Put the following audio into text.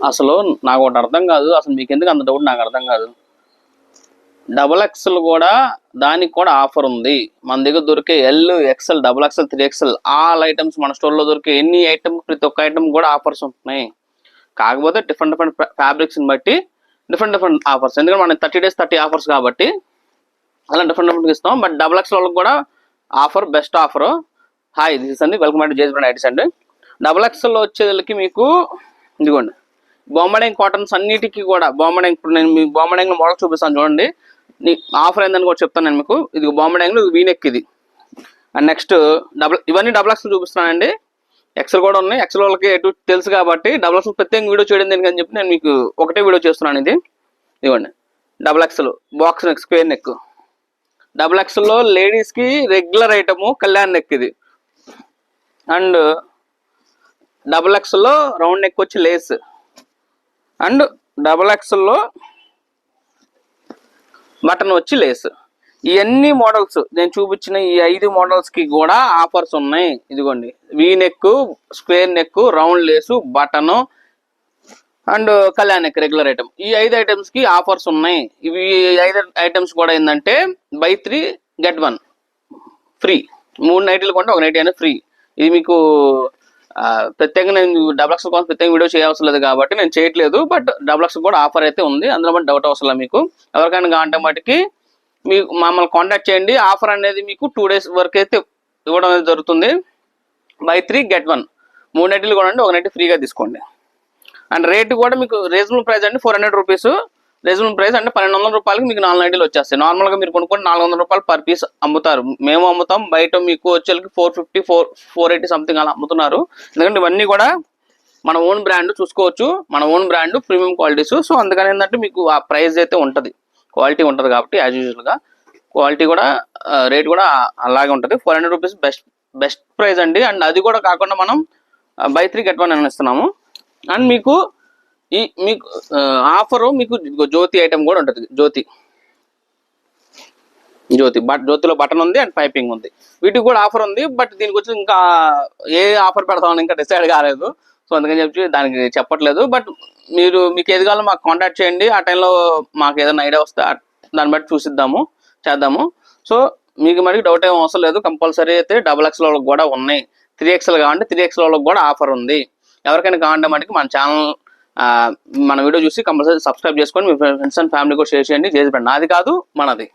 అసలు నాకు ఒకటి అర్థం కాదు, అసలు మీకు ఎందుకు అంత డౌట్ నాకు అర్థం కాదు. డబుల్ ఎక్స్ఎల్ కూడా దానికి కూడా ఆఫర్ ఉంది. మన దగ్గర దొరికే L, XL, double XL, 3XL all items మన స్టోర్లో దొరికే ఎన్ని ఐటమ్, ప్రతి ఒక్క ఐటమ్ కూడా ఆఫర్స్ ఉంటున్నాయి. కాకపోతే డిఫరెంట్ ఫ్యాబ్రిక్స్ని బట్టి డిఫరెంట్ ఆఫర్స్. ఎందుకంటే మనం 30 days 30 ఆఫర్స్ కాబట్టి అలా డిఫరెంట్ ఇస్తాం. బట్ డబుల్ ఎక్స్ఎల్ వాళ్ళకి కూడా offer, best offer. Hi, this అండి, వెల్కమ్ టు జేజ్ బ్రాండ్ ఐటీస్ అండి. డబుల్ ఎక్స్ఎల్ వచ్చేళ్ళకి మీకు ఇదిగోండి బొమ్మడెంగ్ కాటన్స్ అన్నిటికీ కూడా బొమ్మడెంగ్. ఇప్పుడు నేను మీకు బొమ్మడెంగ్ మోడల్ చూపిస్తాను చూడండి. ఆఫర్ ఏందని కూడా చెప్తాను నేను మీకు. ఇది బొమ్మడెంగ్లో వీనెక్ ఇది. అండ్ నెక్స్ట్ ఇవన్నీ డబుల్ ఎక్స్ఎల్ చూపిస్తున్నానండి. ఎక్సెల్ కూడా ఉన్నాయి. ఎక్సెల్ వాళ్ళకి ఎటు తెలుసు కాబట్టి డబుల్ ఎక్స్ఎల్ ప్రత్యేకంగా వీడియో చేయడం దేనికని చెప్పి నేను మీకు ఒకటే వీడియో చేస్తున్నాను. ఇదిగోండి double XL box neck, square neck. Double ఎక్స్ఎల్లో లేడీస్కి రెగ్యులర్ ఐటము కళ్యాణ్ నెక్ ఇది. అండ్ డబుల్ ఎక్స్ఎల్లో రౌండ్ నెక్ వచ్చి లేస్. అండ్ డబుల్ ఎక్స్ఎల్లో బటన్ వచ్చి లేస్. ఇవన్నీ మోడల్స్ నేను చూపించిన ఈ 5 మోడల్స్కి కూడా ఆఫర్స్ ఉన్నాయి. ఇదిగోండి V neck, square neck, round lace, button and Kalyan neck regular item. ఈ 5 ఐటమ్స్కి ఆఫర్స్ ఉన్నాయి. ఇవి 5 ఐటమ్స్ కూడా ఏంటంటే buy 3 get 1 ఫ్రీ. 3 నైటీలు కొంటే 1 నైటీ అనేది ఫ్రీ. ఇది మీకు ప్రత్యేకంగా నేను డబుల్ ఎక్స్ఎల్ కోసం ప్రత్యేకంగా వీడియో చేయవలసిన లేదు కాబట్టి నేను చేయట్లేదు. బట్ డబుల్ ఎక్స్ఎల్ కూడా ఆఫర్ అయితే ఉంది, అందులో బట్టి డౌట్ అవసరం లేదు మీకు. ఎవరికైనా కావాలంటే మటుకి మీకు మమ్మల్ని కాంటాక్ట్ చేయండి. ఆఫర్ అనేది మీకు 2 days వరకు అయితే ఇవ్వడం అనేది జరుగుతుంది. buy 3 get 1 3 నైటీలు కొనండి, 1 నైటీ ఫ్రీగా తీసుకోండి. అండ్ రేటు కూడా మీకు రీజనబుల్ ప్రైస్ అండి, 400 రూపీస్ రీజనబుల్ ప్రైస్. అంటే 1200 రూపాయలకి మీకు 4 నైటీలు వచ్చేస్తాయి. నార్మల్గా మీరు కొనుక్కొని 400 రూపాయలు పర్ పీస్ అమ్ముతారు. మేము అమ్ముతాం బయట మీకు వచ్చేకి 450, 480 సంథింగ్ అలా అమ్ముతున్నారు. ఎందుకంటే ఇవన్నీ కూడా మన ఓన్ బ్రాండ్ చూసుకోవచ్చు, మన own brand premium qualities. So అందుకని ఏంటంటే మీకు ఆ ప్రైస్ అయితే ఉంటుంది, క్వాలిటీ ఉంటుంది కాబట్టి యాజ్ యూజువల్గా క్వాలిటీ కూడా రేట్ కూడా అలాగే ఉంటుంది. 400 రూపీస్ బెస్ట్ ప్రైస్ అండి. అండ్ అది కూడా కాకుండా మనం buy 3 get 1 అని ఇస్తున్నాము. అండ్ మీకు ఆఫరు మీకు జ్యోతి ఐటమ్ కూడా ఉంటుంది. జ్యోతిలో బటన్ ఉంది అండ్ పైపింగ్ ఉంది. వీటికి కూడా ఆఫర్ ఉంది. బట్ దీనికి వచ్చి ఇంకా ఏ ఆఫర్ పెడతామని ఇంకా డిసైడ్ కాలేదు. సో అందుకని చెప్పి దానికి చెప్పట్లేదు. బట్ మీకు ఏది కావాలో మాకు కాంటాక్ట్ చేయండి. ఆ టైంలో మాకు ఏదైనా ఐడియా వస్తే దాన్ని బట్టి చేద్దాము. సో మీకు మరి డౌట్ ఏం అవసరం లేదు. కంపల్సరీ అయితే డబుల్ ఎక్స్ఎల్ వాళ్ళకి కూడా ఉన్నాయి. 3XL కావాలంటే 3XL వాళ్ళకి కూడా ఆఫర్ ఉంది. ఎవరికైనా కావాలంటే మనకి మన ఛానల్ మన వీడియో చూసి కంపల్సరీ సబ్స్క్రైబ్ చేసుకొని మీ ఫ్రెండ్స్ అండ్ ఫ్యామిలీ కూడా షేర్ చేయండి. జేజ్ బ్రాండ్ నాది కాదు, మనది.